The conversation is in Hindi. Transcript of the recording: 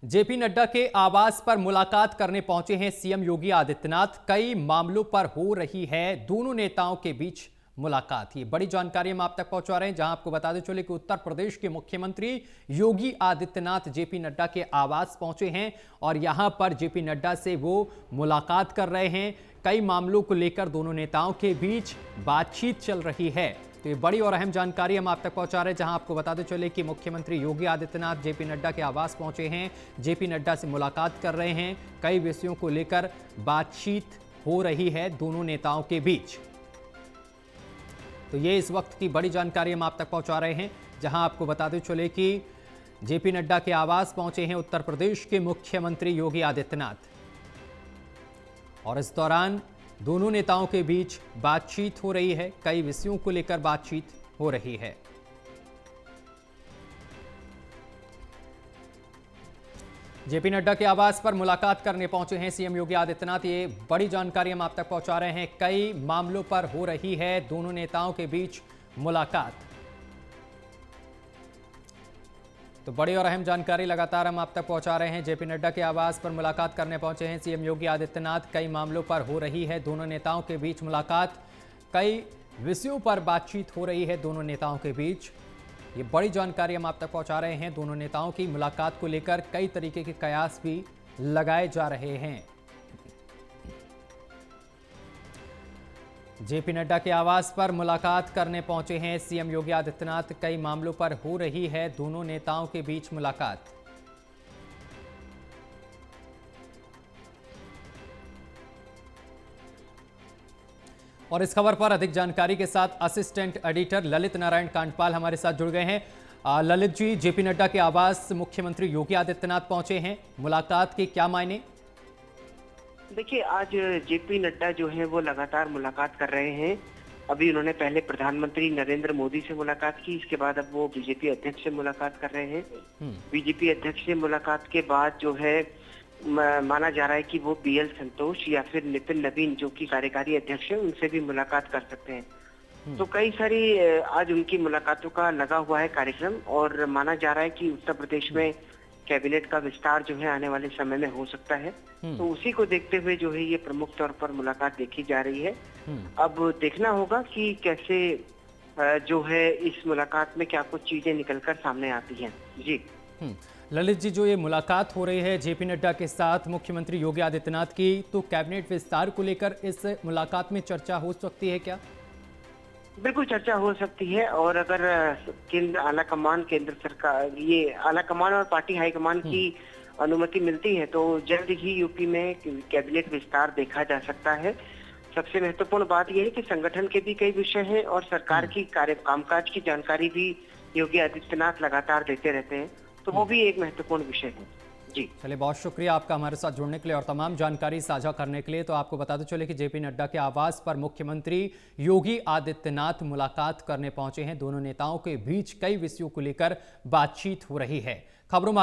जेपी नड्डा के आवास पर मुलाकात करने पहुंचे हैं सीएम योगी आदित्यनाथ। कई मामलों पर हो रही है दोनों नेताओं के बीच मुलाकात। ये बड़ी जानकारी हम आप तक पहुंचा रहे हैं, जहां आपको बताते चले कि उत्तर प्रदेश के मुख्यमंत्री योगी आदित्यनाथ जेपी नड्डा के आवास पहुंचे हैं और यहां पर जेपी नड्डा से वो मुलाकात कर रहे हैं। कई मामलों को लेकर दोनों नेताओं के बीच बातचीत चल रही है। तो ये बड़ी और अहम जानकारी हम आप तक पहुंचा रहे हैं, जहां आपको बताते चले कि मुख्यमंत्री योगी आदित्यनाथ जेपी नड्डा के आवास पहुंचे हैं, जेपी नड्डा से मुलाकात कर रहे हैं। कई विषयों को लेकर बातचीत हो रही है दोनों नेताओं के बीच। तो ये इस वक्त की बड़ी जानकारी हम आप तक पहुंचा रहे हैं, जहां आपको बताते चले कि जेपी नड्डा के आवास पहुंचे हैं उत्तर प्रदेश के मुख्यमंत्री योगी आदित्यनाथ और इस दौरान दोनों नेताओं के बीच बातचीत हो रही है। कई विषयों को लेकर बातचीत हो रही है। जेपी नड्डा के आवास पर मुलाकात करने पहुंचे हैं सीएम योगी आदित्यनाथ। ये बड़ी जानकारी हम आप तक पहुंचा रहे हैं। कई मामलों पर हो रही है दोनों नेताओं के बीच मुलाकात। तो बड़ी और अहम जानकारी लगातार हम आप तक पहुंचा रहे हैं। जेपी नड्डा के आवास पर मुलाकात करने पहुंचे हैं सीएम योगी आदित्यनाथ। कई मामलों पर हो रही है दोनों नेताओं के बीच मुलाकात। कई विषयों पर बातचीत हो रही है दोनों नेताओं के बीच। ये बड़ी जानकारी हम आप तक पहुंचा रहे हैं। दोनों नेताओं की मुलाकात को लेकर कई तरीके के कयास भी लगाए जा रहे हैं। जेपी नड्डा के आवास पर मुलाकात करने पहुंचे हैं सीएम योगी आदित्यनाथ। कई मामलों पर हो रही है दोनों नेताओं के बीच मुलाकात। और इस खबर पर अधिक जानकारी के साथ असिस्टेंट एडिटर ललित नारायण कांडपाल हमारे साथ जुड़ गए हैं। ललित जी, जेपी नड्डा के आवास मुख्यमंत्री योगी आदित्यनाथ पहुंचे हैं, मुलाकात के क्या मायने? देखिए, आज जेपी नड्डा जो है वो लगातार मुलाकात कर रहे हैं। अभी उन्होंने पहले प्रधानमंत्री नरेंद्र मोदी से मुलाकात की, इसके बाद अब वो बीजेपी अध्यक्ष से मुलाकात कर रहे हैं। बीजेपी अध्यक्ष से मुलाकात के बाद जो है माना जा रहा है कि वो बीएल संतोष या फिर नितिन नवीन जो कि कार्यकारी अध्यक्ष है उनसे भी मुलाकात कर सकते हैं। तो कई सारी आज उनकी मुलाकातों का लगा हुआ है कार्यक्रम और माना जा रहा है कि उत्तर प्रदेश में कैबिनेट का विस्तार जो है आने वाले समय में हो सकता है। तो उसी को देखते हुए जो है ये प्रमुख तौर पर मुलाकात देखी जा रही है। अब देखना होगा कि कैसे जो है इस मुलाकात में क्या कुछ चीजें निकलकर सामने आती हैं। जी ललित जी, जो ये मुलाकात हो रही है जेपी नड्डा के साथ मुख्यमंत्री योगी आदित्यनाथ की, तो कैबिनेट विस्तार को लेकर इस मुलाकात में चर्चा हो सकती है क्या? बिल्कुल चर्चा हो सकती है और अगर केंद्र आला कमान, केंद्र सरकार, ये आला कमान और पार्टी हाईकमान की अनुमति मिलती है तो जल्द ही यूपी में कैबिनेट विस्तार देखा जा सकता है। सबसे महत्वपूर्ण बात यह है कि संगठन के भी कई विषय हैं और सरकार की कामकाज की जानकारी भी योगी आदित्यनाथ लगातार देते रहते हैं, तो वो भी एक महत्वपूर्ण विषय है। जी चलिए, बहुत शुक्रिया आपका हमारे साथ जुड़ने के लिए और तमाम जानकारी साझा करने के लिए। तो आपको बताते चले कि जेपी नड्डा के आवास पर मुख्यमंत्री योगी आदित्यनाथ मुलाकात करने पहुंचे हैं। दोनों नेताओं के बीच कई विषयों को लेकर बातचीत हो रही है। खबरों में